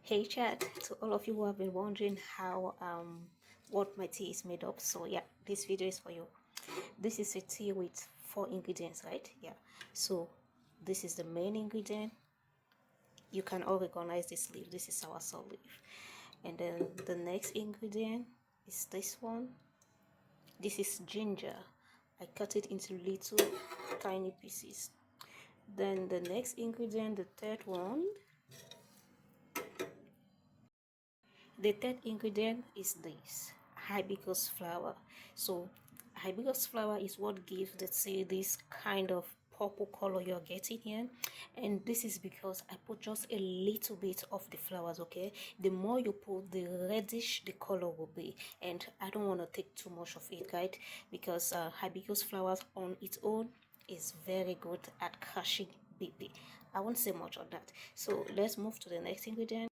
Hey chat, to all of you who have been wondering how what my tea is made of. So yeah, this video is for you. This is a tea with 4 ingredients, right? Yeah. So this is the main ingredient. You can all recognize this leaf. This is our soursop leaf. And then the next ingredient is this one. This is ginger. I cut it into little tiny pieces. Then the next ingredient, the third one, the third ingredient is this hibiscus flower. So hibiscus flower is what gives the tea this kind of purple color you're getting here, and this is because I put just a little bit of the flowers. Okay, the more you put, the reddish the color will be, and I don't want to take too much of it, right? Because hibiscus flowers on its own is very good at crushing BP. I won't say much on that. So let's move to the next ingredient.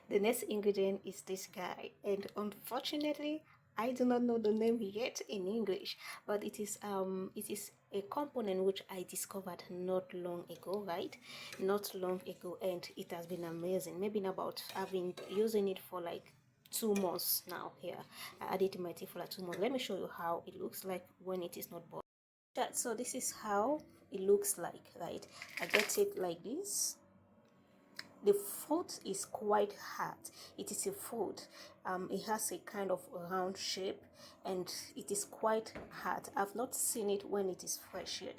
The next ingredient is this guy, and unfortunately, I do not know the name yet in English, but it is a component which I discovered not long ago, right? Not long ago, and it has been amazing. Maybe in about I've been using it for like 2 months now. Here, I added in my tea for like 2 months. Let me show you how it looks like when it is not boiled. So this is how it looks like, right? I get it like this. The fruit is quite hard. It is a fruit. It has a kind of round shape, and it is quite hard. I've not seen it when it is fresh yet.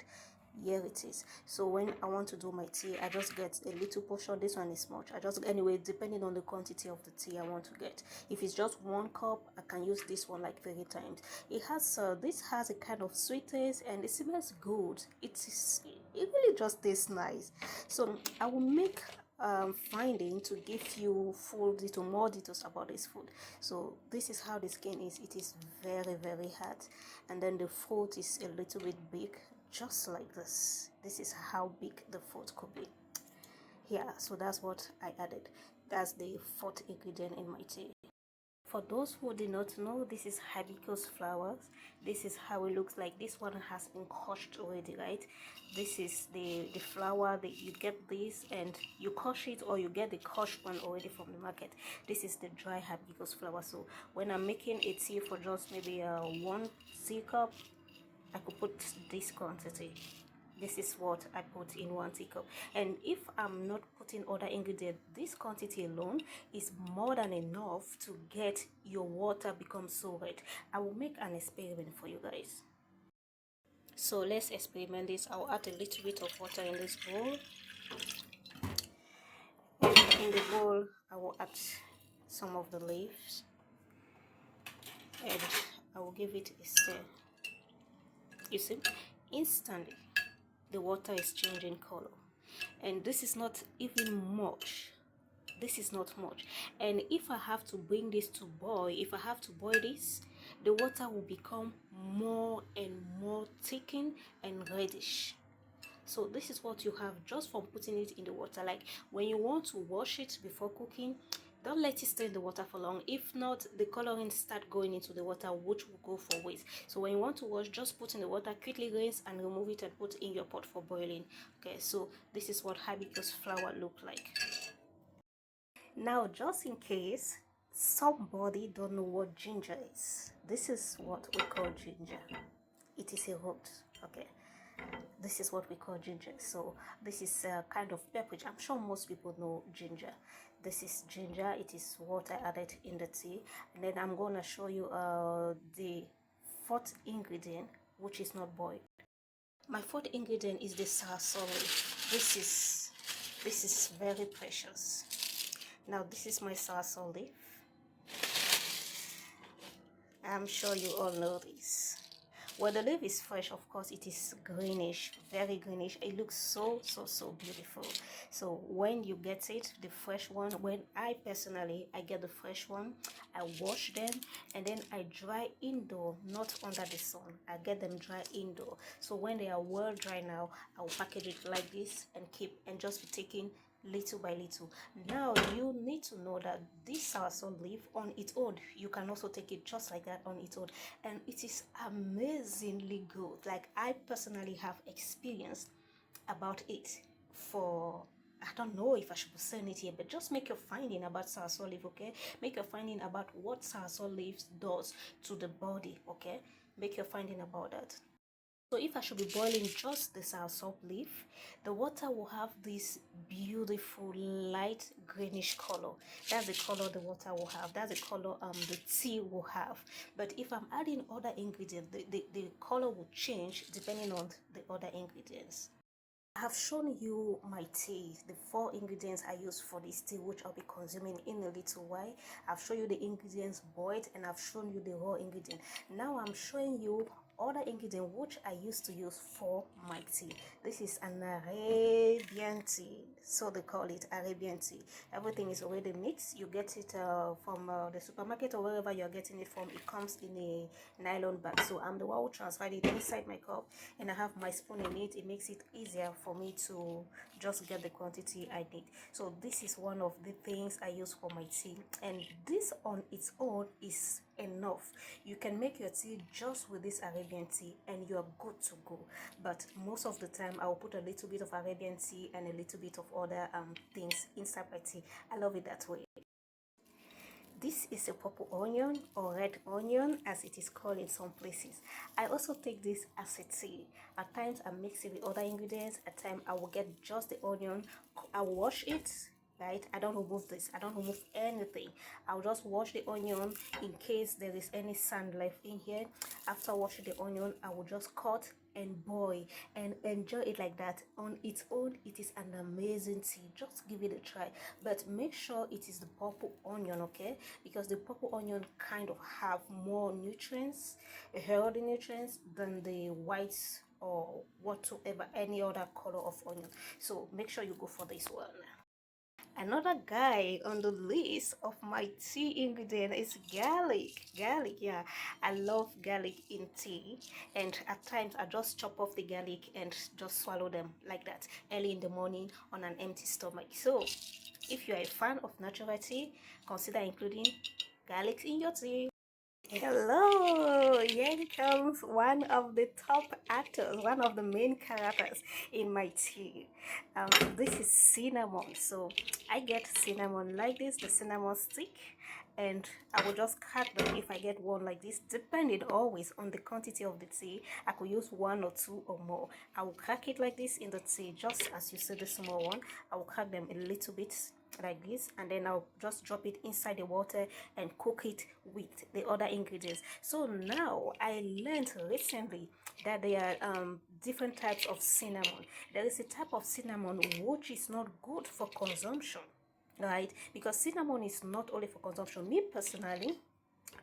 Here it is. So when I want to do my tea, I just get a little portion. This one is much. I just, anyway, depending on the quantity of the tea I want to get. If it's just 1 cup, I can use this one like 3 times. It has this has a kind of sweet taste, and it smells good. It really just tastes nice. So I will make finding to give you more details about this food. So this is how the skin is. It is very hard, and then the fruit is a little bit big, just like this. This is how big the fruit could be. Yeah, so that's what I added. That's the fourth ingredient in my tea. For those who did not know, this is hibiscus flowers. This is how it looks like. This one has been crushed already, right? This is the flower that you get this and you crush it, or you get the crushed one already from the market. This is the dry hibiscus flower. So when I'm making a tea for just maybe 1 teacup, I could put this quantity. This is what I put in 1 teacup, and if I'm not putting other ingredients, this quantity alone is more than enough to get your water become so red. I will make an experiment for you guys. So let's experiment this. I'll add a little bit of water in this bowl, and in the bowl I will add some of the leaves, and I will give it a stir. You see, instantly the water is changing color, and this is not even much. This is not much. And if I have to bring this to boil, if I have to boil this, the water will become more and more thickened and reddish. So this is what you have just from putting it in the water. Like when you want to wash it before cooking, don't let it stay in the water for long. If not, the coloring start going into the water, which will go for waste. So when you want to wash, just put in the water, quickly rinse and remove it and put in your pot for boiling. Okay, so this is what hibiscus flower look like. Now, just in case somebody don't know what ginger is, this is what we call ginger. It is a root. Okay, this is what we call ginger. So this is a kind of pepper. I'm sure most people know ginger. This is ginger. It is what I added in the tea, and then I'm gonna show you the fourth ingredient, which is not boiled. My fourth ingredient is the sarsaparilla. This is very precious. Now this is my sarsaparilla leaf. I'm sure you all know this. When the leaf is fresh, of course, it is greenish, very greenish. It looks so beautiful. So when you get it, the fresh one, when I get the fresh one, I wash them and then I dry indoor, not under the sun. I get them dry indoor. So when they are well dry now, I'll package it like this and keep and just be taking little by little. Now you need to know that this soursop leaf on its own, you can also take it just like that on its own, and it is amazingly good. Like I personally have experience about it for I don't know if I should be saying it here, but just make your finding about soursop leaf, okay? Make your finding about what soursop leaves does to the body, okay? Make your finding about that. So if I should be boiling just the soursop leaf, the water will have this beautiful light greenish color. That's the color the water will have. That's the color the tea will have. But if I'm adding other ingredients, the color will change depending on the other ingredients. I have shown you my tea, the 4 ingredients I use for this tea, which I'll be consuming in a little while. I've shown you the ingredients boiled and I've shown you the raw ingredient. Now I'm showing you other ingredient which I used to use for my tea. This is an Arabian tea, so they call it Arabian tea. Everything is already mixed. You get it from the supermarket or wherever you're getting it from. It comes in a nylon bag. So I'm the one who transferred it inside my cup, and I have my spoon in it. It makes it easier for me to just get the quantity I need. So this is one of the things I use for my tea, and this on its own is enough. You can make your tea just with this Arabian tea and you're good to go. But most of the time I will put a little bit of Arabian tea and a little bit of other things inside my tea. I love it that way. This is a purple onion or red onion as it is called in some places. I also take this as a tea. At times I mix it with other ingredients. At times I will get just the onion. I wash it, right? I don't remove this. I don't remove anything. I'll just wash the onion in case there is any sand left in here. After washing the onion, I will just cut and boil and enjoy it like that. On its own, it is an amazing tea. Just give it a try, but make sure it is the purple onion, okay? Because the purple onion kind of have more nutrients, healthy nutrients, than the white or whatsoever any other color of onion. So make sure you go for this one. Another guy on the list of my tea ingredient is garlic. Garlic, yeah, I love garlic in tea, and at times I just chop off the garlic and just swallow them like that early in the morning on an empty stomach. So if you are a fan of natural tea, consider including garlic in your tea. Hello, here comes one of the top actors, one of the main characters in my tea. This is cinnamon. So I get cinnamon like this, the cinnamon stick, and I will just cut them if I get one like this, depending always on the quantity of the tea. I could use 1 or 2 or more. I will crack it like this in the tea, just as you see the small one. I will crack them a little bit like this, and then I'll just drop it inside the water and cook it with the other ingredients. So now I learned recently that there are different types of cinnamon. There is a type of cinnamon which is not good for consumption, right? Because cinnamon is not only for consumption. Me personally,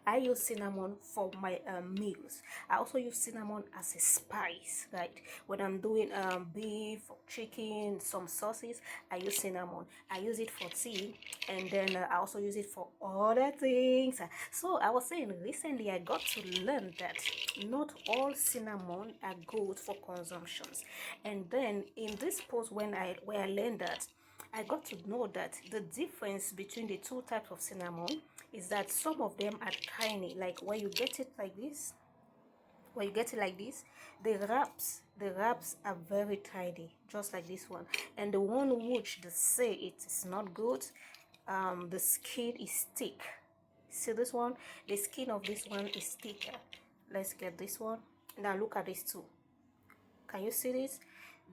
I use cinnamon for my meals. I also use cinnamon as a spice, right? When I'm doing beef, chicken, some sauces, I use cinnamon. I use it for tea, and then I also use it for other things. So I was saying recently I got to learn that not all cinnamon are good for consumptions. And then in this post where I learned that, I got to know that the difference between the two types of cinnamon is that some of them are tiny, like when you get it like this, the wraps are very tiny, just like this one. And the one which they say it is not good, the skin is thick. See this one, the skin of this one is thicker. Let's get this one. Now look at this too. Can you see this?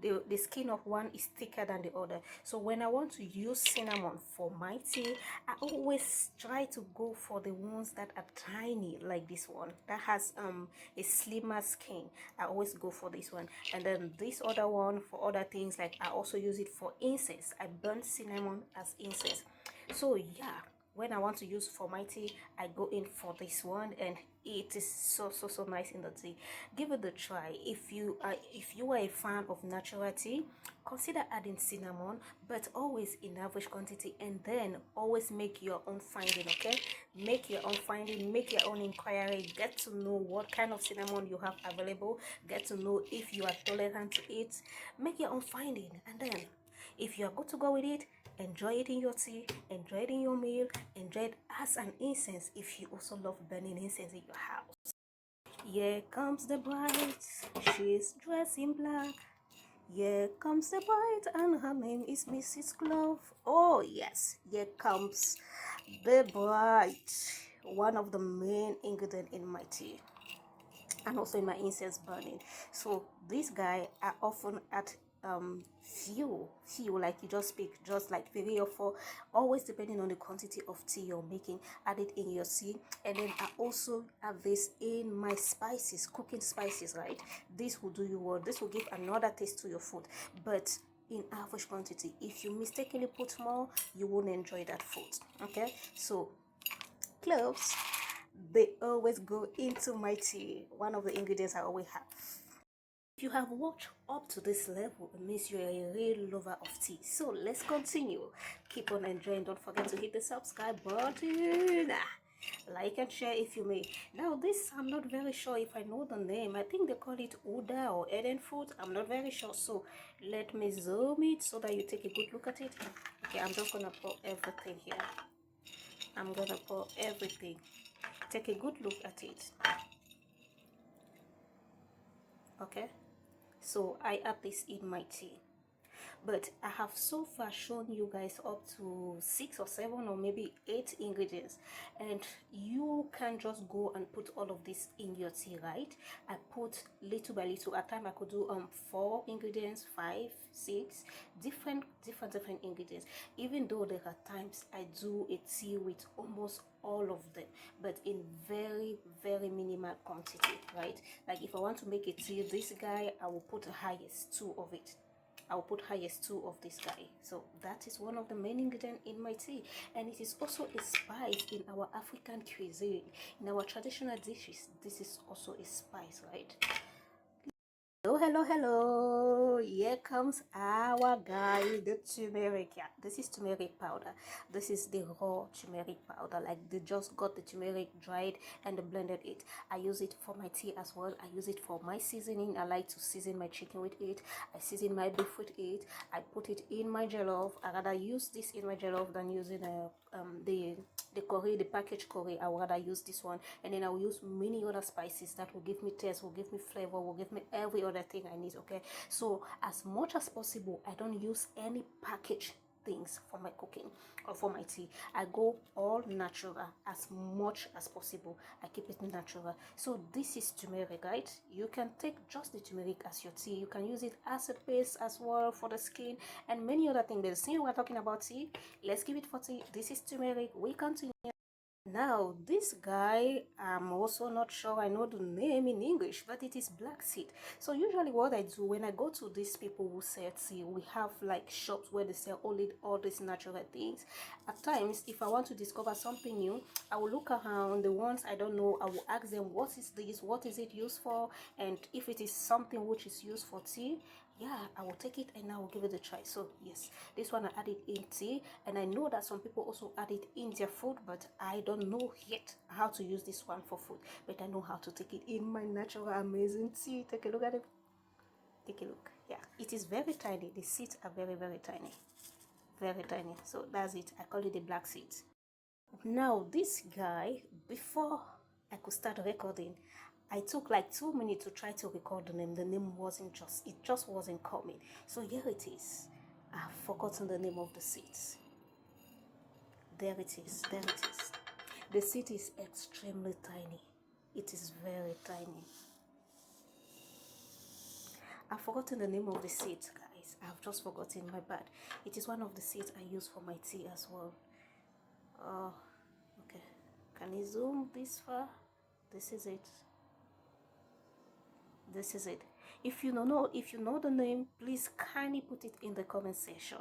The skin of one is thicker than the other. So when I want to use cinnamon for my tea, I always try to go for the ones that are tiny, like this one that has a slimmer skin. I always go for this one. And then this other one for other things, like I also use it for incense. I burn cinnamon as incense. So yeah, when I want to use for my tea, I go in for this one, and it is so nice in the tea. Give it a try. If you are a fan of natural tea, consider adding cinnamon, but always in average quantity, and then always make your own finding, okay? Make your own finding, make your own inquiry, get to know what kind of cinnamon you have available, get to know if you are tolerant to it. Make your own finding, and then if you are good to go with it, enjoy it in your tea, enjoy it in your meal, enjoy it as an incense if you also love burning incense in your house. Here comes the bride, she's dressed in black. Here comes the bride, and her name is Mrs. Glove. Oh, yes, here comes the bride, one of the main ingredients in my tea and also in my incense burning. So this guy I often add few like you just pick just like 3 or 4, always depending on the quantity of tea you're making. Add it in your tea, and then I also have this in my spices, cooking spices, right? This will do you well. This will give another taste to your food, but in average quantity. If you mistakenly put more, you won't enjoy that food. Okay, so cloves, they always go into my tea, one of the ingredients I always have. If you have watched up to this level, it means you're a real lover of tea. So let's continue. Keep on enjoying. Don't forget to hit the subscribe button, like and share if you may. Now this, I'm not very sure if I know the name. I think they call it Uda or Eden fruit. I'm not very sure, so let me zoom it so that you take a good look at it. Okay, I'm just gonna pour everything here. I'm gonna pour everything. Take a good look at it. Okay, so I add this in my tea, but I have so far shown you guys up to 6 or 7 or maybe 8 ingredients, and you can just go and put all of this in your tea, right? I put little by little. At time I could do 4 ingredients, 5, 6 different ingredients, even though there are times I do a tea with almost all of them, but in very minimal quantity, right? Like if I want to make a tea, this guy, I will put the highest 2 of it. I'll put highest 2 of this guy. So that is one of the main ingredients in my tea, and it is also a spice in our African cuisine, in our traditional dishes. This is also a spice, right? Hello. Here comes our guy, the turmeric. Yeah, this is turmeric powder. This is the raw turmeric powder. Like they just got the turmeric dried and they blended it. I use it for my tea as well. I use it for my seasoning. I like to season my chicken with it. I season my beef with it. I put it in my jollof. I rather use this in my jollof than using the curry, the packaged curry. I would rather use this one, and then I will use many other spices that will give me taste, will give me flavor, will give me every other thing I need. Okay, so as much as possible, I don't use any packaged things for my cooking or for my tea. I go all natural as much as possible. I keep it natural. So this is turmeric, right? You can take just the turmeric as your tea. You can use it as a paste as well for the skin and many other things. But since we're talking about tea, let's give it for tea. This is turmeric. We continue. Now, this guy, I'm also not sure I know the name in English, but it is black seed. So usually what I do when I go to these people who sell tea, we have like shops where they sell only all these natural things. At times, if I want to discover something new, I will look around. The ones I don't know, I will ask them, what is this? What is it used for? And if it is something which is used for tea, yeah, I will take it and I will give it a try. So yes, this one I added in tea, and I know that some people also add it in their food, but I don't know yet how to use this one for food, but I know how to take it in my natural amazing tea. Take a look at it. Take a look. Yeah, it is very tiny. The seeds are very tiny, very tiny. So that's it. I call it the black seeds. Now this guy, before I could start recording, I took like 2 minutes to try to record the name. The name wasn't just, it just wasn't coming. So here it is. I've forgotten the name of the seeds. There it is. There it is. The seed is extremely tiny. It is very tiny. I've forgotten the name of the seeds, guys. I've just forgotten. My bad. It is one of the seeds I use for my tea as well. Oh, okay. Can you zoom this far? This is it. This is it. If you know the name, please kindly put it in the comment section.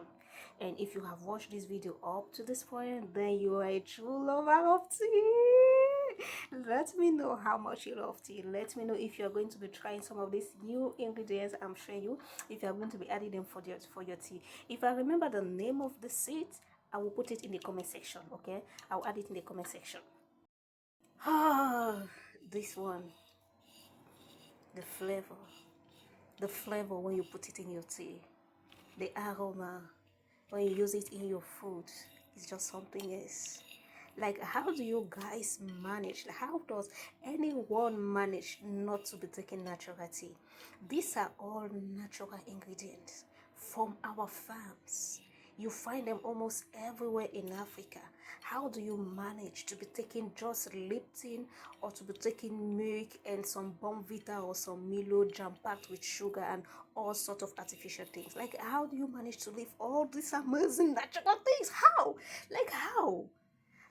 And if you have watched this video up to this point, then you are a true lover of tea. Let me know how much you love tea. Let me know if you're going to be trying some of these new ingredients I'm showing you, if you're going to be adding them for your tea. If I remember the name of the seed, I will put it in the comment section. Okay, I'll add it in the comment section. Ah, this one, the flavor when you put it in your tea, the aroma when you use it in your food, it's just something else. Like, how do you guys manage? How does anyone manage not to be taking natural tea? These are all natural ingredients from our farms. You find them almost everywhere in Africa. How do you manage to be taking just Lipton, or to be taking milk and some Bonvita or some Milo jam packed with sugar and all sort of artificial things? Like, how do you manage to live all these amazing natural things? How? Like, how?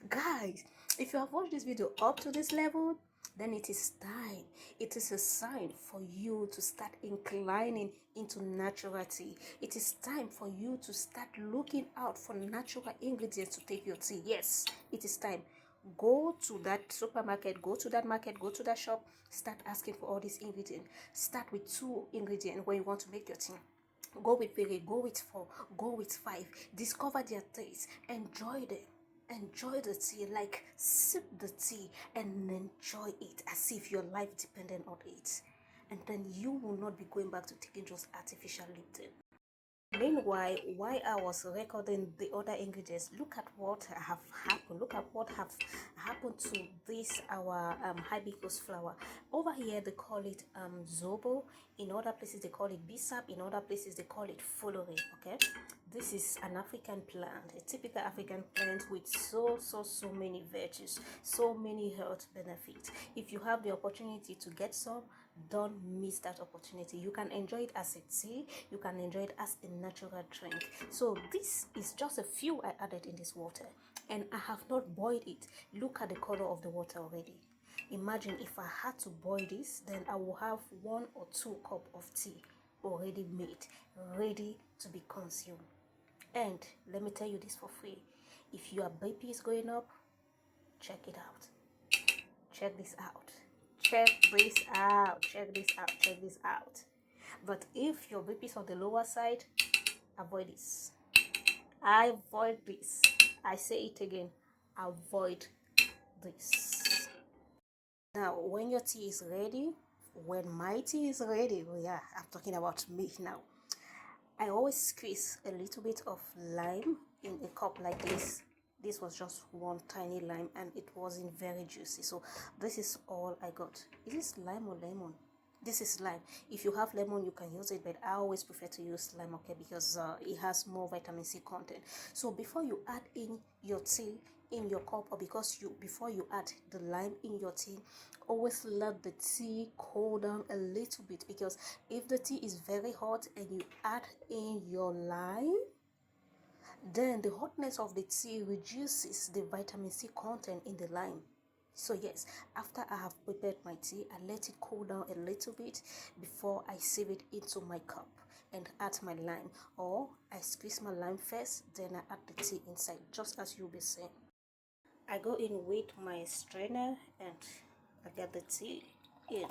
Guys, if you have watched this video up to this level, then it is time. It is a sign for you to start inclining into naturality. It is time for you to start looking out for natural ingredients to take your tea. Yes, it is time. Go to that supermarket, go to that market, go to that shop, start asking for all these ingredients. Start with 2 ingredients when you want to make your tea. Go with 3, go with 4, go with 5. Discover their taste, enjoy them. Enjoy the tea, like sip the tea and enjoy it as if your life depended on it. And then you will not be going back to taking just artificial Lipton. Meanwhile, while I was recording the other ingredients, look at what have happened. Look at what have happened to this our hibiscus flower. Over here they call it zobo. In other places they call it bisap. In other places they call it fulore. Okay, this is an African plant, a typical African plant with so many virtues, so many health benefits. If you have the opportunity to get some, don't miss that opportunity. You can enjoy it as a tea, you can enjoy it as a natural drink. So this is just a few I added in this water, and I have not boiled it. Look at the color of the water already. Imagine if I had to boil this, then I will have 1 or 2 cups of tea already made, ready to be consumed. And let me tell you this for free, if your BP is going up, check it out. Check this out. Check this out. Check this out. Check this out. But if your BP is on the lower side, avoid this. Avoid this. I say it again. Avoid this. Now, when your tea is ready, when my tea is ready, oh yeah, I'm talking about me now. I always squeeze a little bit of lime in a cup like this. This was just one tiny lime and it wasn't very juicy, so this is all I got. Is this lime or lemon? This is lime. If you have lemon you can use it, but I always prefer to use lime, okay, because it has more vitamin C content. So before you add in your tea in your cup, or before you add the lime in your tea, always let the tea cool down a little bit, because if the tea is very hot and you add in your lime, then the hotness of the tea reduces the vitamin C content in the lime. So yes, after I have prepared my tea, I let it cool down a little bit before I sieve it into my cup and add my lime, or I squeeze my lime first, then I add the tea inside, just as you'll be saying. I go in with my strainer and I get the tea in,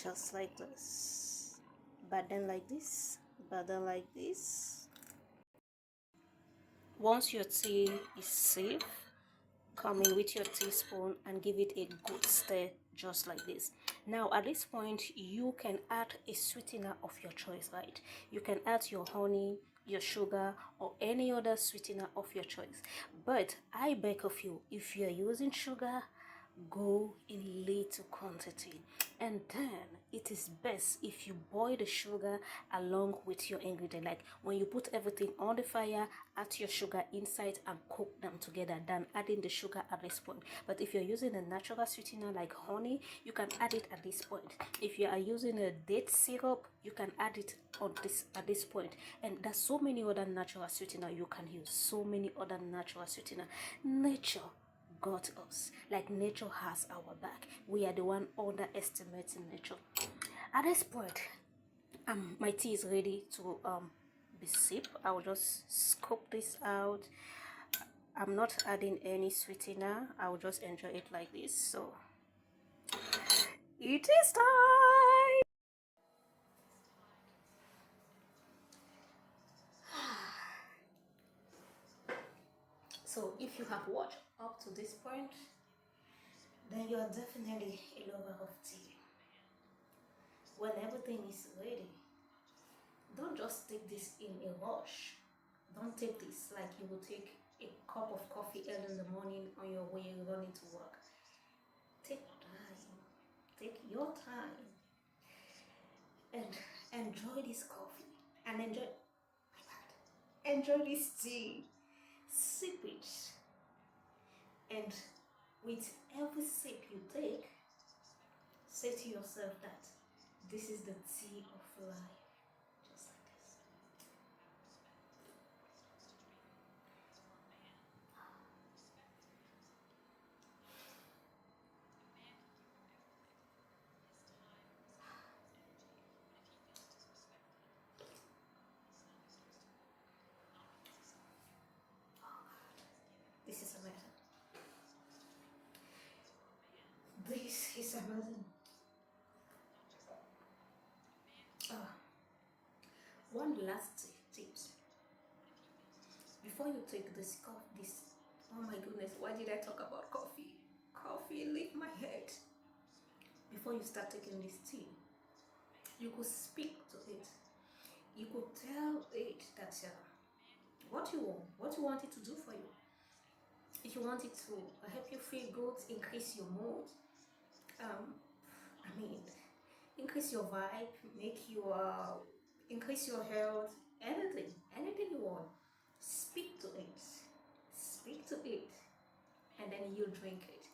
just like this, but then like this, but then like this. Once your tea is safe, come in with your teaspoon and give it a good stir, just like this. Now at this point you can add a sweetener of your choice, right? You can add your honey, your sugar, or any other sweetener of your choice, but I beg of you, if you're using sugar, go in little quantity, and then it is best if you boil the sugar along with your ingredient. Like when you put everything on the fire, add your sugar inside and cook them together than adding the sugar at this point. But if you're using a natural sweetener like honey, you can add it at this point. If you are using a date syrup, you can add it on this at this point. And there's so many other natural sweetener you can use, so many other natural sweetener. Nature got us, like nature has our back. We are the one underestimating nature. At this point, my tea is ready to be sipped. I'll just scoop this out. I'm not adding any sweetener, I'll just enjoy it like this. So it is time. So if you have watched up to this point, then you are definitely a lover of tea. When everything is ready, don't just take this in a rush. Don't take this like you will take a cup of coffee early in the morning on your way running to work. Take time. Take your time and enjoy this coffee and enjoy this tea. Sip it, and with every sip you take, say to yourself that this is the tea of life. Just like this. This is amazing. This is amazing. Uh, One last tips before you take this coffee. Oh my goodness, why did I talk about coffee? Coffee, leave my head. Before you start taking this tea, you could speak to it. You could tell it that what you want it to do for you. If you want it to help you feel good, increase your mood, um, I mean, increase your vibe, make you increase your health, anything you want, speak to it, speak to it, and then you drink it.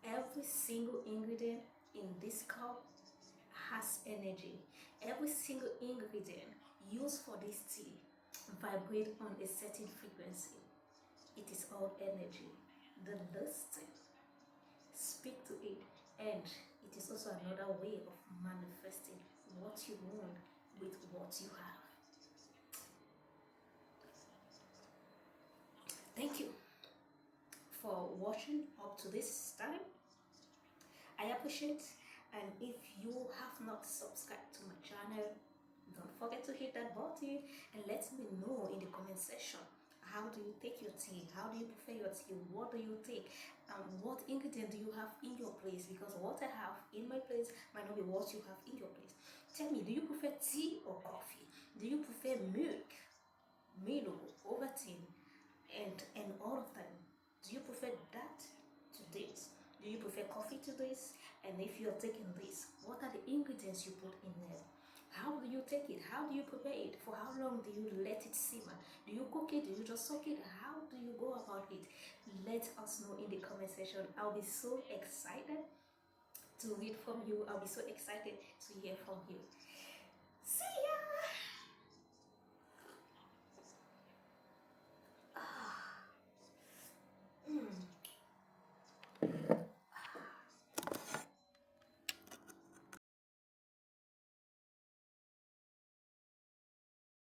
Every single ingredient in this cup has energy. Every single ingredient used for this tea vibrate on a certain frequency. It is all energy. The listing, speak to it, and it is also another way of manifesting what you want with what you have. Thank you for watching up to this time. I appreciate, and if you have not subscribed to my channel, don't forget to hit that button and let me know in the comment section. How do you take your tea? How do you prefer your tea? What do you take? What ingredient do you have in your place? Because what I have in my place might not be what you have in your place. Tell me, do you prefer tea or coffee? Do you prefer milk, Milo, Ovaltine, and all of them? Do you prefer that to this? Do you prefer coffee to this? And if you're taking this, what are the ingredients you put in there? How do you take it? How do you prepare it? For how long do you let it simmer? Do you cook it? Do you just soak it? How do you go about it? Let us know in the comment section. I'll be so excited to read from you. I'll be so excited to hear from you. See ya!